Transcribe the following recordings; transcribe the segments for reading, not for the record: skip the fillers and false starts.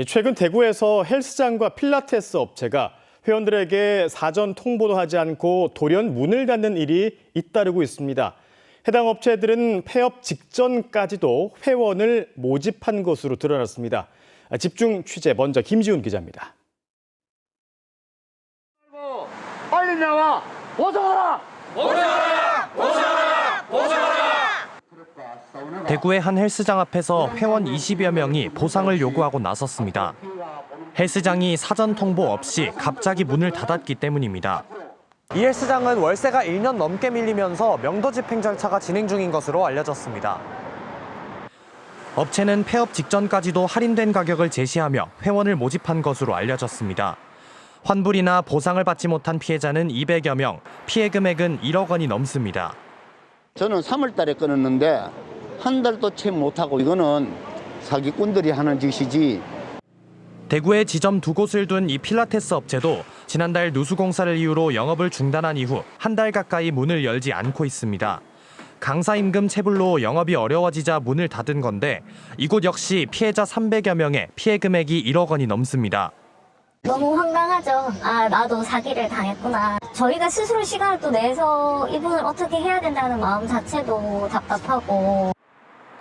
최근 대구에서 헬스장과 필라테스 업체가 회원들에게 사전 통보도 하지 않고 돌연 문을 닫는 일이 잇따르고 있습니다. 해당 업체들은 폐업 직전까지도 회원을 모집한 것으로 드러났습니다. 집중 취재 먼저 김지훈 기자입니다. 빨리 나와! 보상하라! 보상하라! 보상하라! 보상하라! 대구의 한 헬스장 앞에서 회원 20여 명이 보상을 요구하고 나섰습니다. 헬스장이 사전 통보 없이 갑자기 문을 닫았기 때문입니다. 이 헬스장은 월세가 1년 넘게 밀리면서 명도 집행 절차가 진행 중인 것으로 알려졌습니다. 업체는 폐업 직전까지도 할인된 가격을 제시하며 회원을 모집한 것으로 알려졌습니다. 환불이나 보상을 받지 못한 피해자는 200여 명, 피해 금액은 1억 원이 넘습니다. 저는 3월 달에 끊었는데 한 달도 채 못하고 이거는 사기꾼들이 하는 짓이지. 대구에 지점 2곳을 둔 이 필라테스 업체도 지난달 누수공사를 이유로 영업을 중단한 이후 한 달 가까이 문을 열지 않고 있습니다. 강사 임금 체불로 영업이 어려워지자 문을 닫은 건데 이곳 역시 피해자 300여 명의 피해 금액이 1억 원이 넘습니다. 너무 황당하죠. 아, 나도 사기를 당했구나. 저희가 스스로 시간을 또 내서 이분을 어떻게 해야 된다는 마음 자체도 답답하고.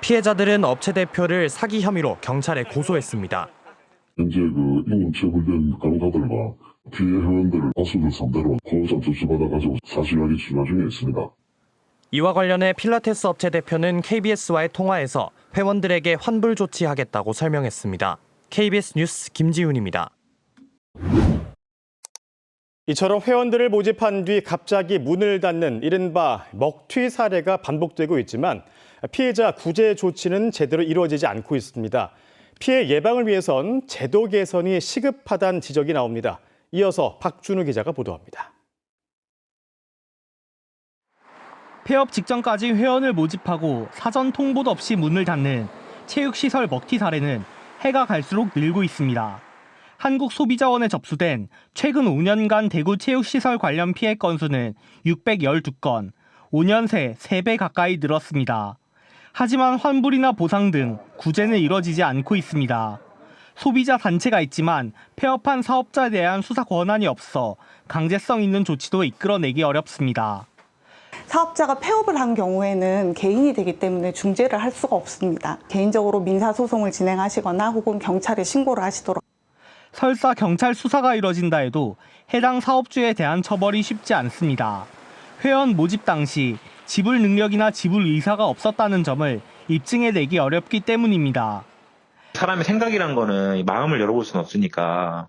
피해자들은 업체 대표를 사기 혐의로 경찰에 고소했습니다. 현재 임금 체불된 강사들과 피해 회원들을 가수들 상대로 고소장 접수받아가지고 사실관리 수사 중에 있습니다. 이와 관련해 필라테스 업체 대표는 KBS와의 통화에서 회원들에게 환불 조치하겠다고 설명했습니다. KBS 뉴스 김지훈입니다. 이처럼 회원들을 모집한 뒤 갑자기 문을 닫는 이른바 먹튀 사례가 반복되고 있지만 피해자 구제 조치는 제대로 이루어지지 않고 있습니다. 피해 예방을 위해선 제도 개선이 시급하다는 지적이 나옵니다. 이어서 박준우 기자가 보도합니다. 폐업 직전까지 회원을 모집하고 사전 통보도 없이 문을 닫는 체육시설 먹튀 사례는 해가 갈수록 늘고 있습니다. 한국소비자원에 접수된 최근 5년간 대구 체육시설 관련 피해 건수는 612건, 5년 새 3배 가까이 늘었습니다. 하지만 환불이나 보상 등 구제는 이뤄지지 않고 있습니다. 소비자 단체가 있지만 폐업한 사업자에 대한 수사 권한이 없어 강제성 있는 조치도 이끌어내기 어렵습니다. 사업자가 폐업을 한 경우에는 개인이 되기 때문에 중재를 할 수가 없습니다. 개인적으로 민사소송을 진행하시거나 혹은 경찰에 신고를 하시도록. 설사 경찰 수사가 이뤄진다 해도 해당 사업주에 대한 처벌이 쉽지 않습니다. 회원 모집 당시 지불 능력이나 지불 의사가 없었다는 점을 입증해내기 어렵기 때문입니다. 사람의 생각이란 거는 마음을 열어볼 수는 없으니까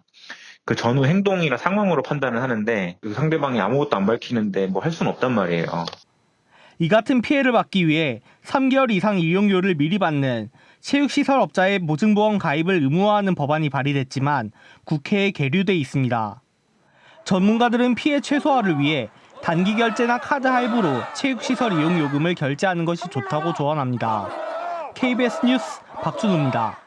그 전후 행동이나 상황으로 판단을 하는데 그 상대방이 아무것도 안 밝히는데 뭐 할 수는 없단 말이에요. 이 같은 피해를 막기 위해 3개월 이상 이용료를 미리 받는 체육시설업자의 보증보험 가입을 의무화하는 법안이 발의됐지만 국회에 계류돼 있습니다. 전문가들은 피해 최소화를 위해 단기 결제나 카드 할부로 체육시설 이용 요금을 결제하는 것이 좋다고 조언합니다. KBS 뉴스 박준우입니다.